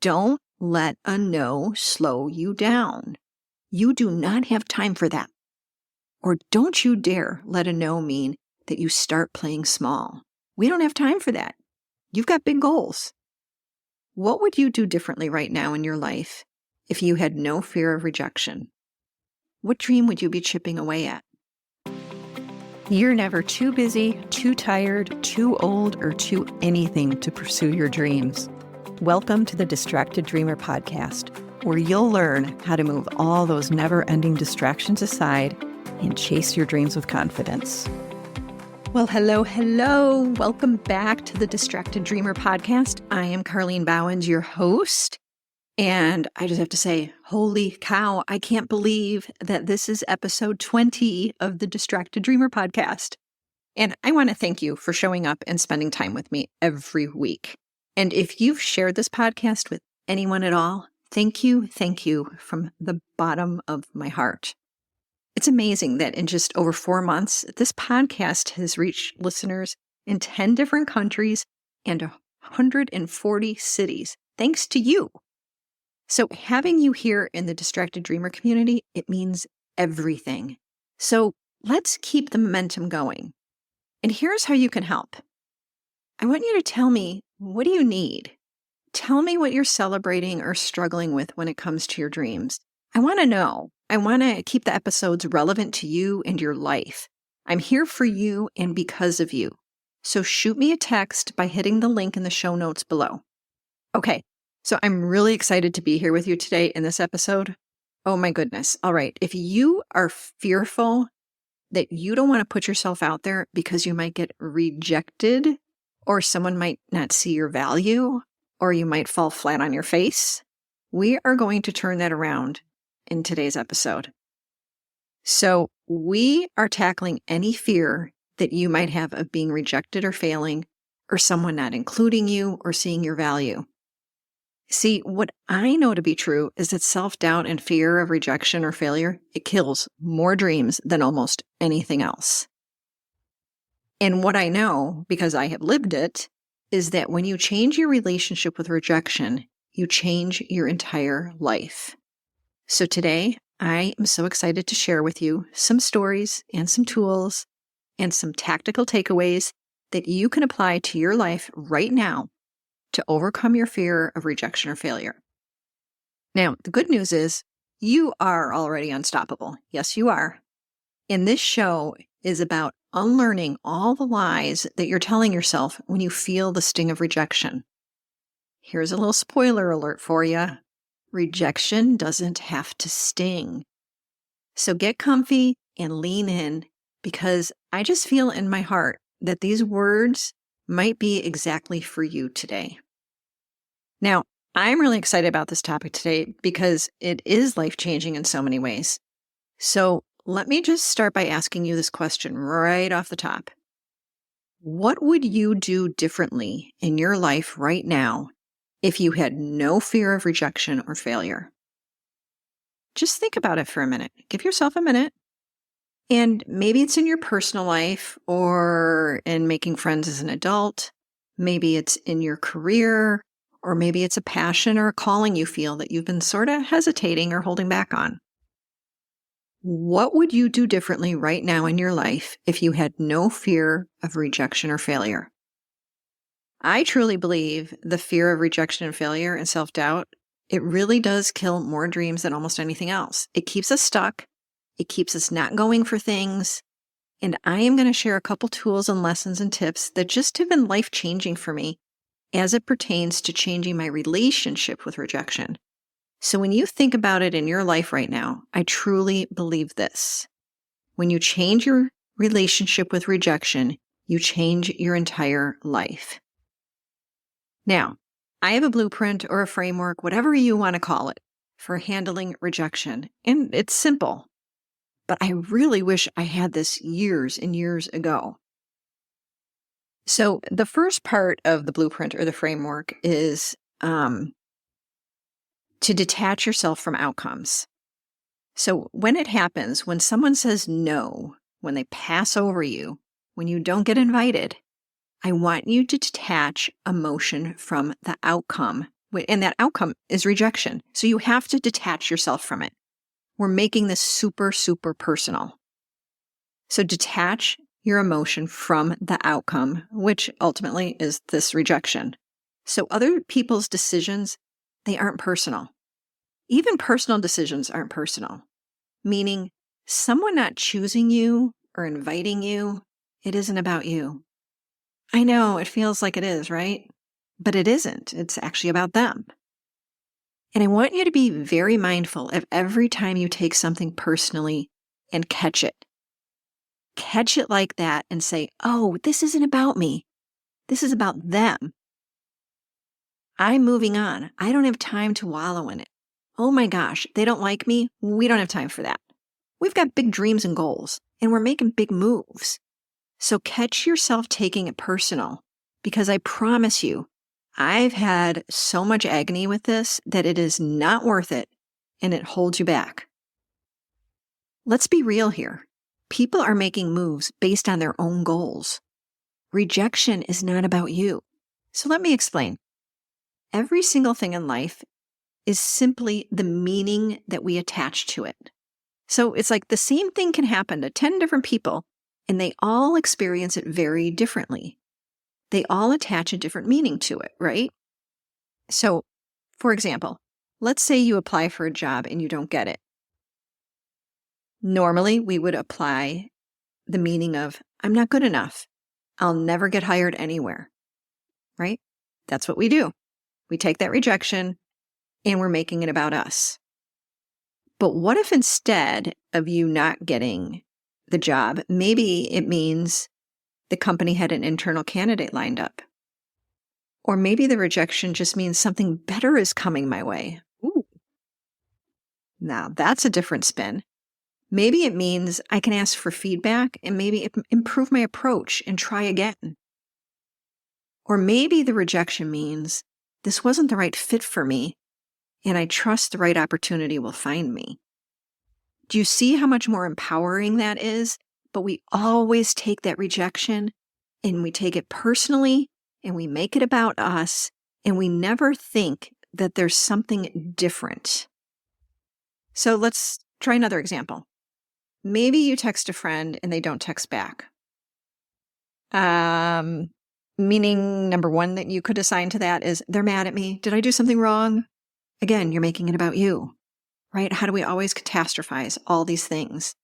Don't let a no slow you down. You do not have time for that. Or don't you dare let a no mean that you start playing small. We don't have time for that. You've got big goals. What would you do differently right now in your life if you had no fear of rejection? What dream would you be chipping away at? You're never too busy, too tired, too old, or too anything to pursue your dreams. Welcome to the Distracted Dreamer podcast, where you'll learn how to move all those never-ending distractions aside and chase your dreams with confidence. Well, hello. Welcome back to the Distracted Dreamer podcast. I am Carlene Bowens, your host. And I just have to say, holy cow, I can't believe that this is episode 20 of the Distracted Dreamer podcast. And I want to thank you for showing up and spending time with me every week. And if you've shared this podcast with anyone at all, thank you from the bottom of my heart. It's amazing that in just over 4 months, this podcast has reached listeners in 10 different countries and 140 cities, thanks to you. So having you here in the Distracted Dreamer community, it means everything. So let's keep the momentum going. And here's how you can help. I want you to tell me, what do you need? Tell me what you're celebrating or struggling with when it comes to your dreams. I want to know. I want to keep the episodes relevant to you and your life. I'm here for you and because of you. So shoot me a text by hitting the link in the show notes below. Okay. So I'm really excited to be here with you today in this episode. Oh my goodness. All right. If you are fearful that you don't want to put yourself out there because you might get rejected or someone might not see your value or you might fall flat on your face, we are going to turn that around in today's episode. So we are tackling any fear that you might have of being rejected or failing or someone not including you or seeing your value. See, what I know to be true is that self-doubt and fear of rejection or failure, it kills more dreams than almost anything else. And what I know, because I have lived it, is that when you change your relationship with rejection, you change your entire life. So today, I am so excited to share with you some stories and some tools and some tactical takeaways that you can apply to your life right now to overcome your fear of rejection or failure. Now, the good news is you are already unstoppable. Yes, you are. And this show is about unlearning all the lies that you're telling yourself when you feel the sting of rejection. Here's a little spoiler alert for you. Rejection doesn't have to sting. So get comfy and lean in because I just feel in my heart that these words might be exactly for you today. Now, I'm really excited about this topic today because it is life-changing in so many ways. So let me just start by asking you this question right off the top. What would you do differently in your life right now if you had no fear of rejection or failure? Just think about it for a minute. Give yourself a minute. And maybe it's in your personal life or in making friends as an adult. Maybe it's in your career, or maybe it's a passion or a calling you feel that you've been sort of hesitating or holding back on. What would you do differently right now in your life if you had no fear of rejection or failure? I truly believe the fear of rejection and failure and self-doubt, it really does kill more dreams than almost anything else. It keeps us stuck. It keeps us not going for things. And I am going to share a couple tools and lessons and tips that just have been life-changing for me as it pertains to changing my relationship with rejection. So when you think about it in your life right now, I truly believe this. When you change your relationship with rejection, you change your entire life. Now, I have a blueprint or a framework, whatever you want to call it, for handling rejection. And it's simple. But I really wish I had this years and years ago. So the first part of the blueprint or the framework is to detach yourself from outcomes. So when it happens, when someone says no, when they pass over you, when you don't get invited, I want you to detach emotion from the outcome And that outcome is rejection. So you have to detach yourself from it. We're making this super, super personal. So detach your emotion from the outcome, which ultimately is this rejection. So other people's decisions, they aren't personal. Even personal decisions aren't personal, meaning someone not choosing you or inviting you, it isn't about you. I know it feels like it is, right? But it isn't. It's actually about them. And I want you to be very mindful of every time you take something personally and catch it. Catch it like that and say, oh, this isn't about me. This is about them. I'm moving on. I don't have time to wallow in it. Oh my gosh, they don't like me. We don't have time for that. We've got big dreams and goals, and we're making big moves. So catch yourself taking it personal, because I promise you, I've had so much agony with this that it is not worth it, and it holds you back. Let's be real here. People are making moves based on their own goals. Rejection is not about you. So let me explain. Every single thing in life is simply the meaning that we attach to it. So it's like the same thing can happen to 10 different people, and they all experience it very differently. They all attach a different meaning to it, right? So, for example, let's say you apply for a job and you don't get it. Normally, we would apply the meaning of, I'm not good enough. I'll never get hired anywhere, right? That's what we do. We take that rejection and we're making it about us. But what if instead of you not getting the job, maybe it means the company had an internal candidate lined up? Or maybe the rejection just means something better is coming my way. Ooh. Now that's a different spin. Maybe it means I can ask for feedback and maybe improve my approach and try again. Or maybe the rejection means this wasn't the right fit for me, and I trust the right opportunity will find me. Do you see how much more empowering that is? But we always take that rejection and we take it personally and we make it about us, and we never think that there's something different. So let's try another example. Maybe you text a friend and they don't text back. Meaning number one that you could assign to that is they're mad at me. Did I do something wrong? Again, you're making it about you, right? How do we always catastrophize all these things?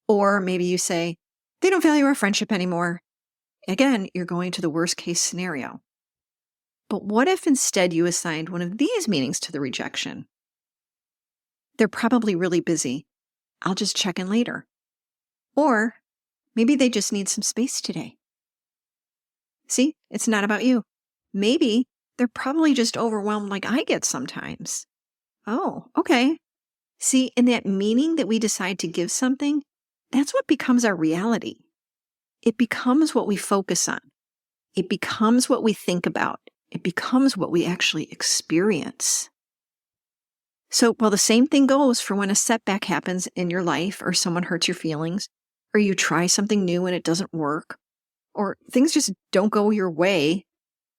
Or maybe you say, they don't value our friendship anymore. Again, you're going to the worst case scenario. But what if instead you assigned one of these meanings to the rejection? They're probably really busy. I'll just check in later. Or maybe they just need some space today. See, it's not about you. Maybe they're probably just overwhelmed like I get sometimes. Oh, okay. See, in that meaning that we decide to give something, that's what becomes our reality. It becomes what we focus on. It becomes what we think about. It becomes what we actually experience. So while the same thing goes for when a setback happens in your life, or someone hurts your feelings, or you try something new and it doesn't work, or things just don't go your way,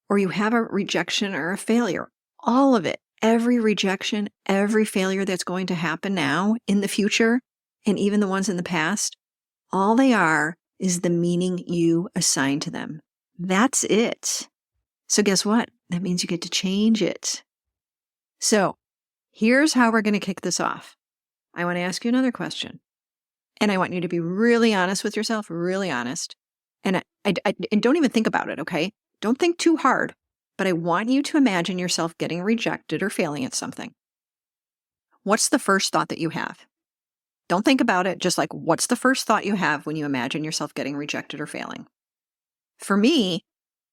or you have a rejection or a failure, all of it, every rejection, every failure that's going to happen now, in the future, and even the ones in the past, all they are is the meaning you assign to them. That's it. So guess what? That means you get to change it. So here's how we're going to kick this off. I want to ask you another question. And I want you to be really honest with yourself, really honest. And and don't even think about it, okay? Don't think too hard. But I want you to imagine yourself getting rejected or failing at something. What's the first thought that you have? Don't think about it. Just like, what's the first thought you have when you imagine yourself getting rejected or failing? For me,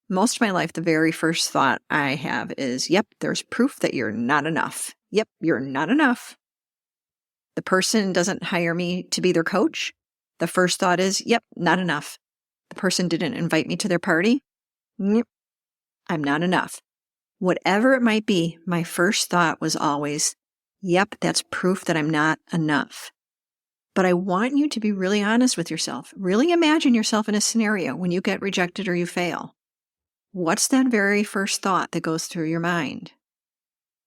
most of my life, the very first thought I have is, yep, there's proof that you're not enough. Yep, you're not enough. The person doesn't hire me to be their coach. The first thought is, yep, not enough. The person didn't invite me to their party. Yep, I'm not enough. Whatever it might be, my first thought was always, yep, that's proof that I'm not enough. But I want you to be really honest with yourself. Really imagine yourself in a scenario when you get rejected or you fail. What's that very first thought that goes through your mind?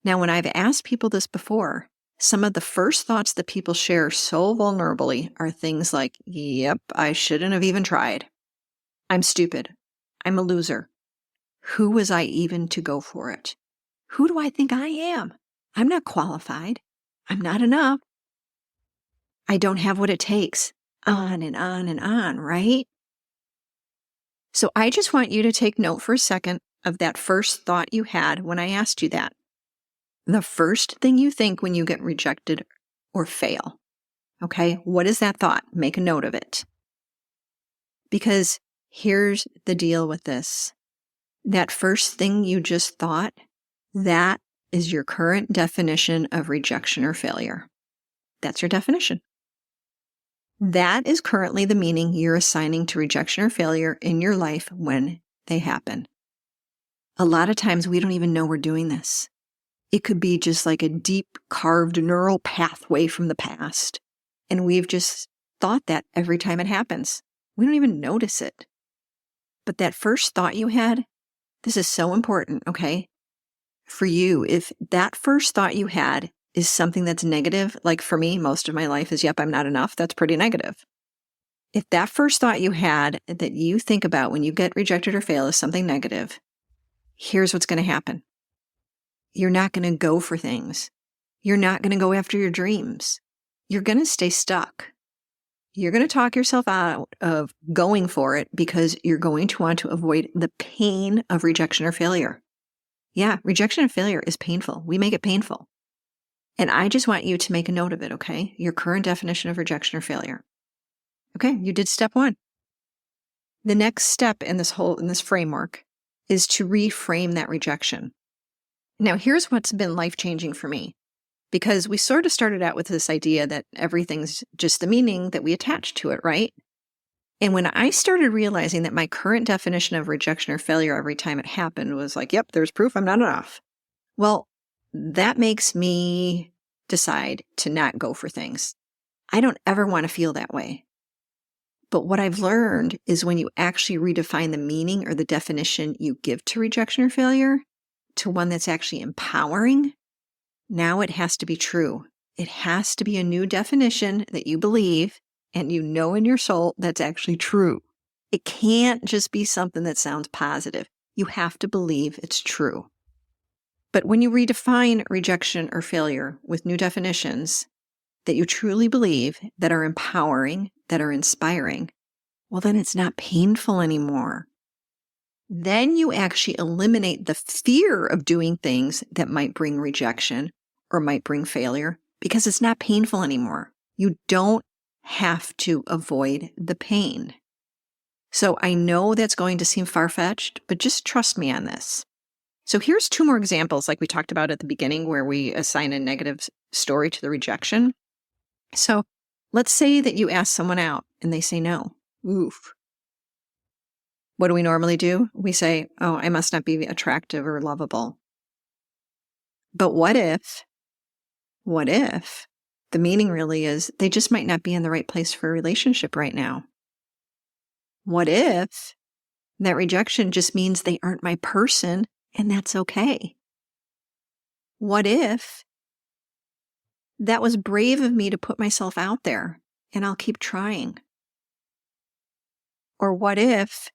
Now, when I've asked people this before, some of the first thoughts that people share so vulnerably are things like, yep, I shouldn't have even tried. I'm stupid. I'm a loser. Who was I even to go for it? Who do I think I am? I'm not qualified. I'm not enough. I don't have what it takes. On and on and on, right? So I just want you to take note for a second of that first thought you had when I asked you that. The first thing you think when you get rejected or fail. Okay, what is that thought? Make a note of it. Because here's the deal with this. That first thing you just thought, that is your current definition of rejection or failure. That's your definition. That is currently the meaning you're assigning to rejection or failure in your life when they happen. A lot of times we don't even know we're doing this. It could be just like a deep carved neural pathway from the past. And we've just thought that every time it happens. We don't even notice it. But that first thought you had, this is so important, okay? For you, if that first thought you had is something that's negative, like for me, most of my life is, yep, I'm not enough, that's pretty negative. If that first thought you had that you think about when you get rejected or fail is something negative, here's what's going to happen. You're not going to go for things. You're not going to go after your dreams. You're going to stay stuck. You're going to talk yourself out of going for it because you're going to want to avoid the pain of rejection or failure. Yeah, rejection and failure is painful. We make it painful. And I just want you to make a note of it, okay? Your current definition of rejection or failure. Okay, you did step one. The next step in this framework is to reframe that rejection. Now, here's what's been life-changing for me, because we sort of started out with this idea that everything's just the meaning that we attach to it, right? And when I started realizing that my current definition of rejection or failure every time it happened was like, yep, there's proof I'm not enough. Well, that makes me decide to not go for things. I don't ever want to feel that way. But what I've learned is when you actually redefine the meaning or the definition you give to rejection or failure to one that's actually empowering, now it has to be true. It has to be a new definition that you believe and you know in your soul that's actually true. It can't just be something that sounds positive. You have to believe it's true. But when you redefine rejection or failure with new definitions that you truly believe, that are empowering, that are inspiring, well, then it's not painful anymore. Then you actually eliminate the fear of doing things that might bring rejection or might bring failure because it's not painful anymore. You don't have to avoid the pain. So I know that's going to seem far-fetched, but just trust me on this. So here's two more examples like we talked about at the beginning where we assign a negative story to the rejection. So let's say that you ask someone out and they say no. Oof. What do we normally do? We say, oh, I must not be attractive or lovable. But what if the meaning really is they just might not be in the right place for a relationship right now? What if that rejection just means they aren't my person and that's okay? What if that was brave of me to put myself out there and I'll keep trying? Or what if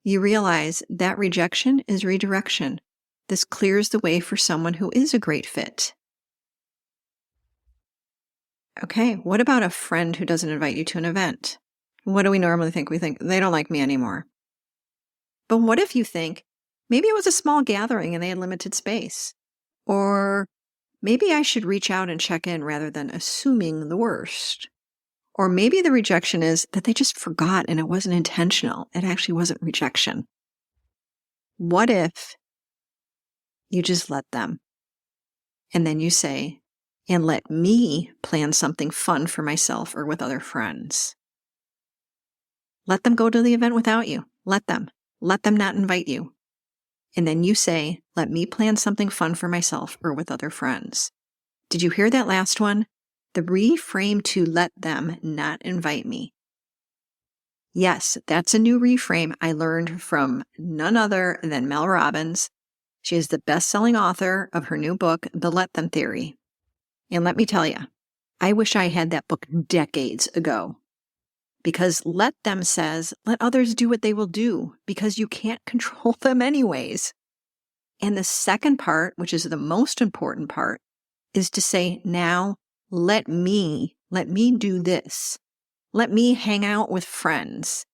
you realize that rejection is redirection? This clears the way for someone who is a great fit. Okay, what about a friend who doesn't invite you to an event? What do we normally think? We think they don't like me anymore. But what if you think, maybe it was a small gathering and they had limited space? Or maybe I should reach out and check in rather than assuming the worst. Or maybe the rejection is that they just forgot and it wasn't intentional. It actually wasn't rejection. What if you just let them? And then you say, and let me plan something fun for myself or with other friends. Let them go to the event without you. Let them not invite you. And then you say, let me plan something fun for myself or with other friends. Did you hear that last one? The reframe to let them not invite me. Yes, that's a new reframe I learned from none other than Mel Robbins. She is the best-selling author of her new book, The Let Them Theory. And let me tell you, I wish I had that book decades ago. Because let them says, let others do what they will do, because you can't control them anyways. And the second part, which is the most important part, is to say, now let me do this. Let me hang out with friends.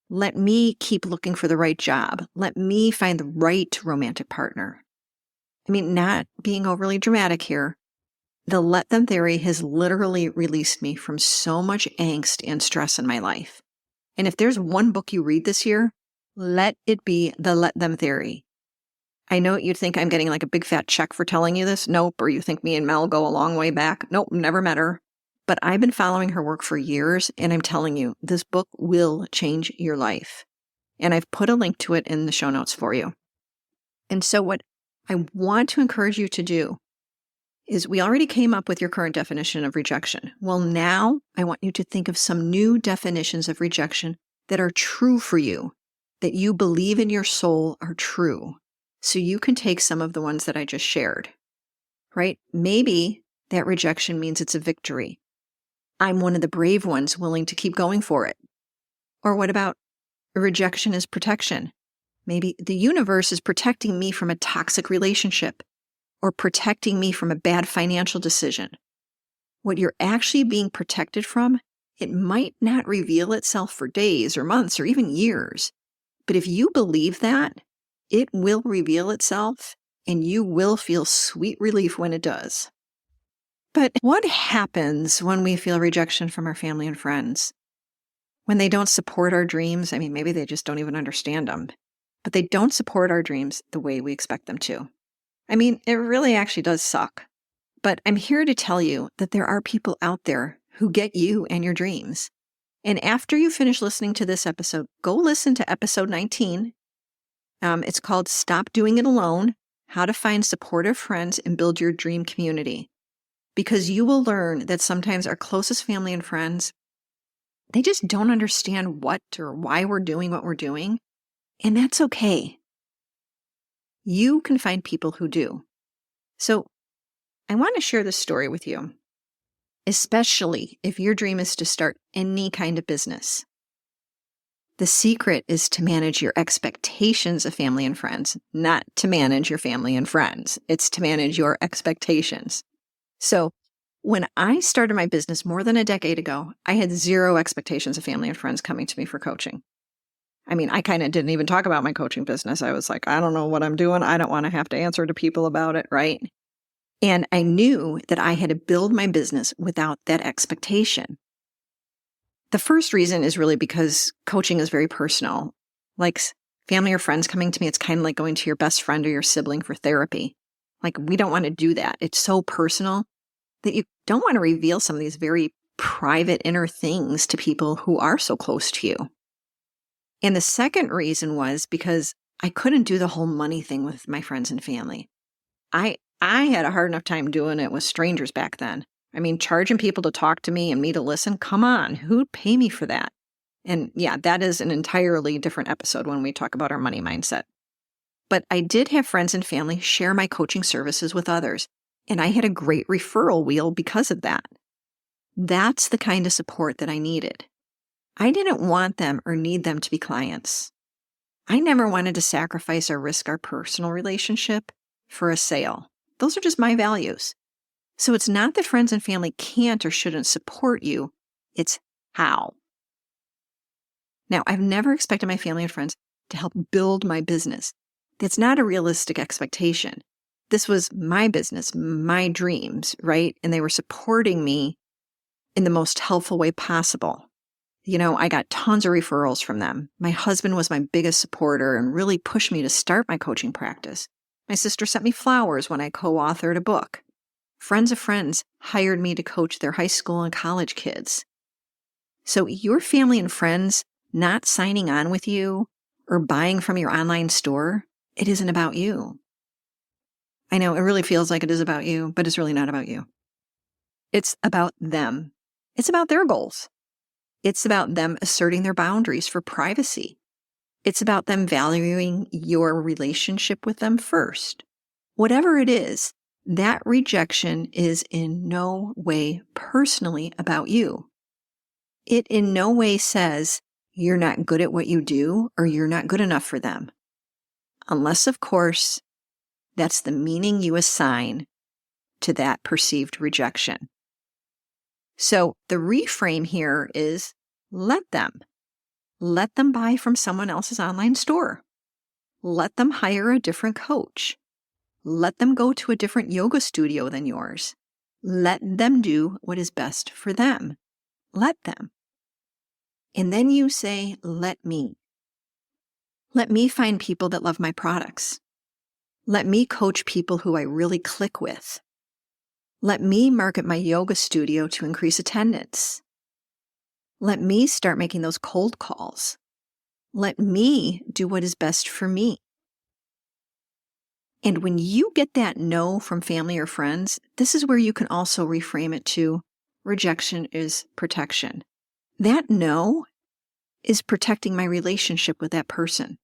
Let me keep looking for the right job. Let me find the right romantic partner. I mean, not being overly dramatic here. The let them theory has literally released me from so much angst and stress in my life. And if there's one book you read this year, let it be the let them theory. I know you'd think I'm getting like a big fat check for telling you this. Nope. Or you think me and Mel go a long way back. Nope. Never met her. But I've been following her work for years, and I'm telling you, this book will change your life. And I've put a link to it in the show notes for you. And so what I want to encourage you to do is we already came up with your current definition of rejection. Well, now I want you to think of some new definitions of rejection that are true for you, that you believe in your soul are true. So you can take some of the ones that I just shared, right? Maybe that rejection means it's a victory. I'm one of the brave ones willing to keep going for it. Or what about rejection is protection? Maybe the universe is protecting me from a toxic relationship or protecting me from a bad financial decision. What you're actually being protected from, it might not reveal itself for days or months or even years. But if you believe that, it will reveal itself and you will feel sweet relief when it does. But what happens when we feel rejection from our family and friends? When they don't support our dreams, I mean, maybe they just don't even understand them, but they don't support our dreams the way we expect them to. I mean, it really actually does suck. But I'm here to tell you that there are people out there who get you and your dreams. And after you finish listening to this episode, go listen to episode 19. It's called Stop Doing It Alone, How to Find Supportive Friends and Build Your Dream Community. Because you will learn that sometimes our closest family and friends, they just don't understand what or why we're doing what we're doing. And that's okay. You can find people who do. So I want to share this story with you, especially if your dream is to start any kind of business. The secret is to manage your expectations of family and friends, not to manage your family and friends. It's to manage your expectations. So when I started my business more than a decade ago, I had zero expectations of family and friends coming to me for coaching. I mean, I kind of didn't even talk about my coaching business. I was like, I don't know what I'm doing. I don't want to have to answer to people about it, right? And I knew that I had to build my business without that expectation. The first reason is really because coaching is very personal. Like family or friends coming to me, it's kind of like going to your best friend or your sibling for therapy. Like we don't want to do that. It's so personal that you don't want to reveal some of these very private inner things to people who are so close to you. And the second reason was because I couldn't do the whole money thing with my friends and family. I had a hard enough time doing it with strangers back then. I mean, charging people to talk to me and me to listen, come on, who'd pay me for that? And yeah, that is an entirely different episode when we talk about our money mindset. But I did have friends and family share my coaching services with others, and I had a great referral wheel because of that. That's the kind of support that I needed. I didn't want them or need them to be clients. I never wanted to sacrifice or risk our personal relationship for a sale. Those are just my values. So it's not that friends and family can't or shouldn't support you, it's how. Now, I've never expected my family and friends to help build my business. That's not a realistic expectation. This was my business, my dreams, right? And they were supporting me in the most helpful way possible. You know, I got tons of referrals from them. My husband was my biggest supporter and really pushed me to start my coaching practice. My sister sent me flowers when I co-authored a book. Friends of friends hired me to coach their high school and college kids. So your family and friends not signing on with you or buying from your online store, it isn't about you. I know it really feels like it is about you, but it's really not about you. It's about them. It's about their goals. It's about them asserting their boundaries for privacy. It's about them valuing your relationship with them first. Whatever it is, that rejection is in no way personally about you. It in no way says you're not good at what you do or you're not good enough for them. Unless, of course, that's the meaning you assign to that perceived rejection. So the reframe here is let them. Let them buy from someone else's online store. Let them hire a different coach. Let them go to a different yoga studio than yours. Let them do what is best for them. Let them. And then you say, let me. Let me find people that love my products. Let me coach people who I really click with. Let me market my yoga studio to increase attendance. Let me start making those cold calls. Let me do what is best for me. And when you get that no from family or friends, this is where you can also reframe it to rejection is protection. That no is protecting my relationship with that person.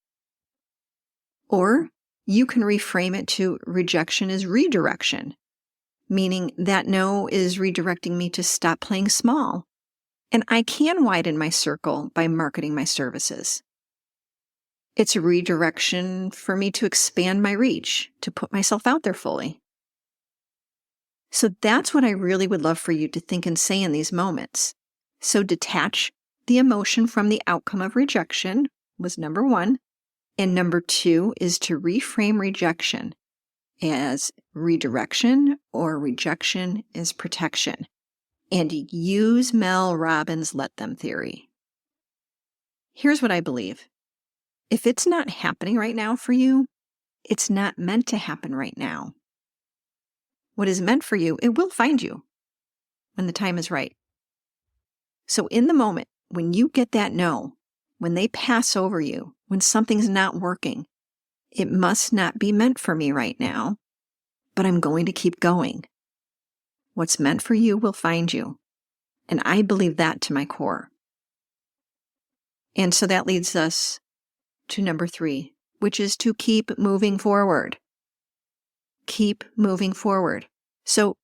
Or you can reframe it to rejection is redirection, meaning that no is redirecting me to stop playing small. And I can widen my circle by marketing my services. It's a redirection for me to expand my reach, to put myself out there fully. So that's what I really would love for you to think and say in these moments. So detach the emotion from the outcome of rejection was number one. And number two is to reframe rejection as redirection or rejection is protection. And use Mel Robbins' let them theory. Here's what I believe. If it's not happening right now for you, it's not meant to happen right now. What is meant for you, it will find you when the time is right. So in the moment, when you get that no, when they pass over you, when something's not working, it must not be meant for me right now, but I'm going to keep going. What's meant for you will find you. And I believe that to my core. And so that leads us to number three, which is to keep moving forward. Keep moving forward. So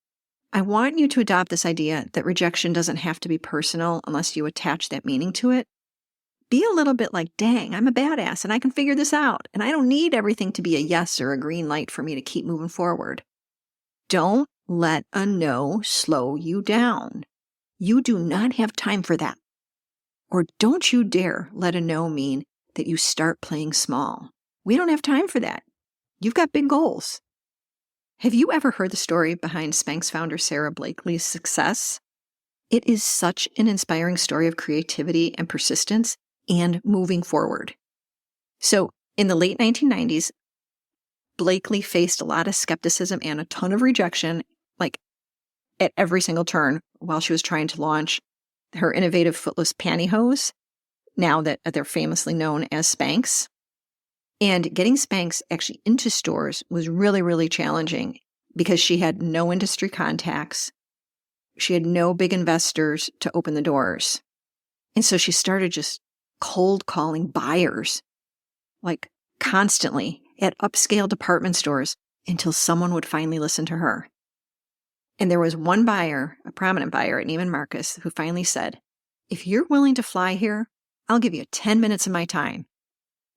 I want you to adopt this idea that rejection doesn't have to be personal unless you attach that meaning to it. Be a little bit like, dang, I'm a badass and I can figure this out. And I don't need everything to be a yes or a green light for me to keep moving forward. Don't let a no slow you down. You do not have time for that. Or don't you dare let a no mean that you start playing small. We don't have time for that. You've got big goals. Have you ever heard the story behind Spanx founder Sarah Blakely's success? It is such an inspiring story of creativity and persistence and moving forward. So in the late 1990s, Blakely faced a lot of skepticism and a ton of rejection, like at every single turn while she was trying to launch her innovative footless pantyhose, now that they're famously known as Spanx. And getting Spanx actually into stores was really, really challenging because she had no industry contacts. She had no big investors to open the doors. And so she started just cold calling buyers, like constantly at upscale department stores until someone would finally listen to her. And there was one buyer, a prominent buyer at Neiman Marcus, who finally said, if you're willing to fly here, I'll give you 10 minutes of my time.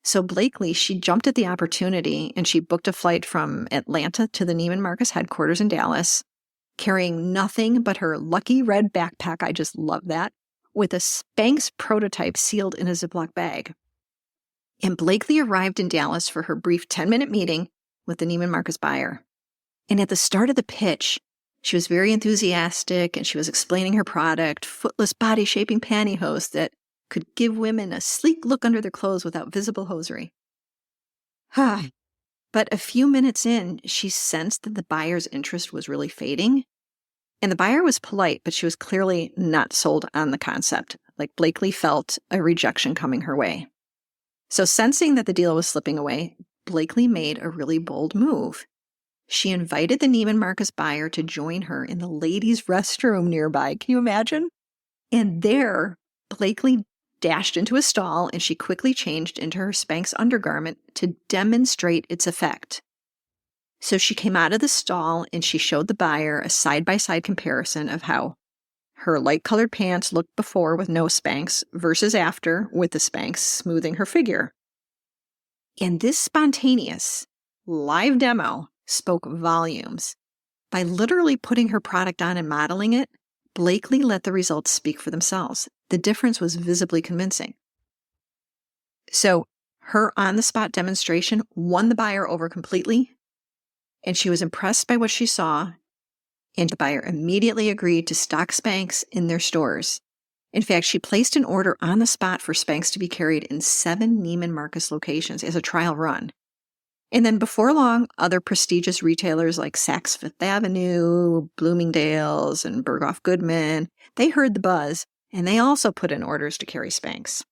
So Blakely, she jumped at the opportunity and she booked a flight from Atlanta to the Neiman Marcus headquarters in Dallas, carrying nothing but her lucky red backpack, I just love that, with a Spanx prototype sealed in a Ziploc bag. And Blakely arrived in Dallas for her brief 10-minute meeting with the Neiman Marcus buyer. And at the start of the pitch, she was very enthusiastic and she was explaining her product, footless body-shaping pantyhose that could give women a sleek look under their clothes without visible hosiery. But a few minutes in, she sensed that the buyer's interest was really fading. And the buyer was polite, but she was clearly not sold on the concept. Like Blakely felt a rejection coming her way. So sensing that the deal was slipping away, Blakely made a really bold move. She invited the Neiman Marcus buyer to join her in the ladies' restroom nearby. Can you imagine? And there, Blakely dashed into a stall and she quickly changed into her Spanx undergarment to demonstrate its effect. So she came out of the stall and she showed the buyer a side-by-side comparison of how her light-colored pants looked before with no Spanx versus after with the Spanx smoothing her figure. And this spontaneous, live demo spoke volumes. By literally putting her product on and modeling it, Blakely let the results speak for themselves. The difference was visibly convincing. So her on-the-spot demonstration won the buyer over completely, and she was impressed by what she saw, and the buyer immediately agreed to stock Spanx in their stores. In fact, she placed an order on the spot for Spanx to be carried in 7 Neiman Marcus locations as a trial run. And then before long, other prestigious retailers like Saks Fifth Avenue, Bloomingdale's, and Berghoff Goodman, they heard the buzz, and they also put in orders to carry Spanx.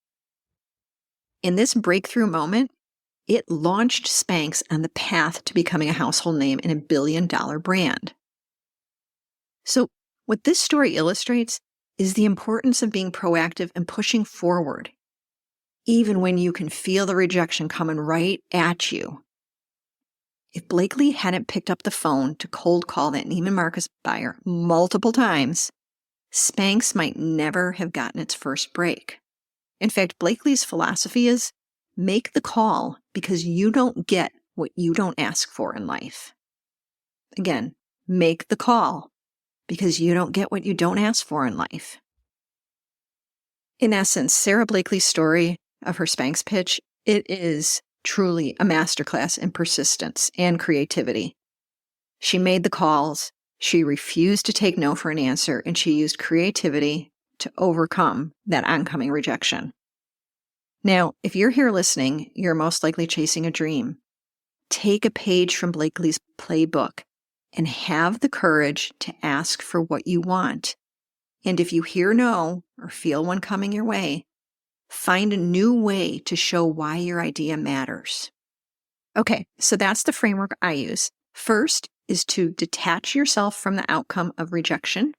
In this breakthrough moment, it launched Spanx on the path to becoming a household name and a billion-dollar brand. So what this story illustrates is the importance of being proactive and pushing forward, even when you can feel the rejection coming right at you. If Blakely hadn't picked up the phone to cold call that Neiman Marcus buyer multiple times, Spanx might never have gotten its first break. In fact, Blakely's philosophy is make the call because you don't get what you don't ask for in life. Again, make the call because you don't get what you don't ask for in life. In essence, Sarah Blakely's story of her Spanx pitch, it is truly a masterclass in persistence and creativity. She made the calls, she refused to take no for an answer, and she used creativity to overcome that oncoming rejection. Now, if you're here listening, you're most likely chasing a dream. Take a page from Blakely's playbook and have the courage to ask for what you want. And if you hear no or feel one coming your way, find a new way to show why your idea matters. Okay, so that's the framework I use. First is to detach yourself from the outcome of rejection.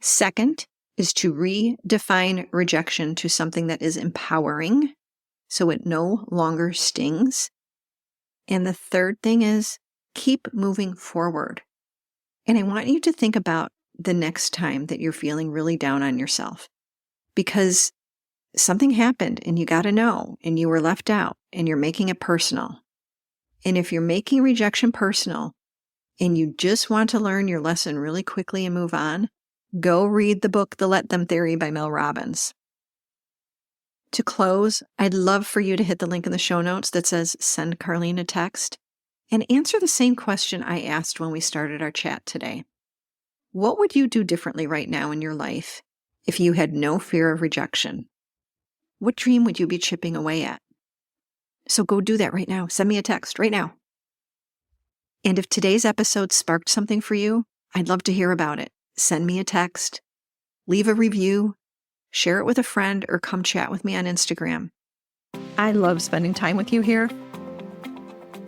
Second is to redefine rejection to something that is empowering, so it no longer stings. And the third thing is keep moving forward. And I want you to think about the next time that you're feeling really down on yourself, because something happened and you got to know and you were left out and you're making it personal. And if you're making rejection personal and you just want to learn your lesson really quickly and move on, go read the book, The Let Them Theory by Mel Robbins. To close, I'd love for you to hit the link in the show notes that says send Carlene a text and answer the same question I asked when we started our chat today. What would you do differently right now in your life if you had no fear of rejection? What dream would you be chipping away at? So go do that right now. Send me a text right now. And if today's episode sparked something for you, I'd love to hear about it. Send me a text, leave a review, share it with a friend, or come chat with me on Instagram. I love spending time with you here.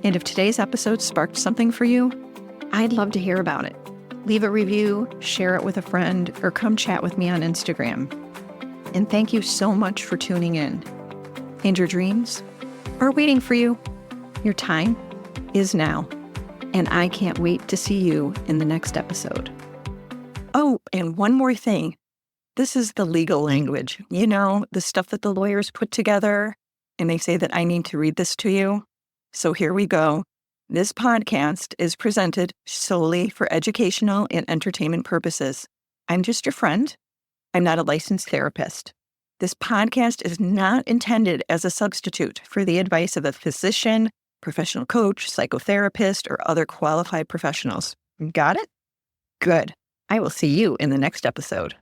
And if today's episode sparked something for you, I'd love to hear about it. Leave a review, share it with a friend, or come chat with me on Instagram. And thank you so much for tuning in. And your dreams are waiting for you. Your time is now. And I can't wait to see you in the next episode. Oh, and one more thing. This is the legal language. You know, the stuff that the lawyers put together, and they say that I need to read this to you. So here we go. This podcast is presented solely for educational and entertainment purposes. I'm just your friend. I'm not a licensed therapist. This podcast is not intended as a substitute for the advice of a physician, professional coach, psychotherapist, or other qualified professionals. Got it? Good. I will see you in the next episode.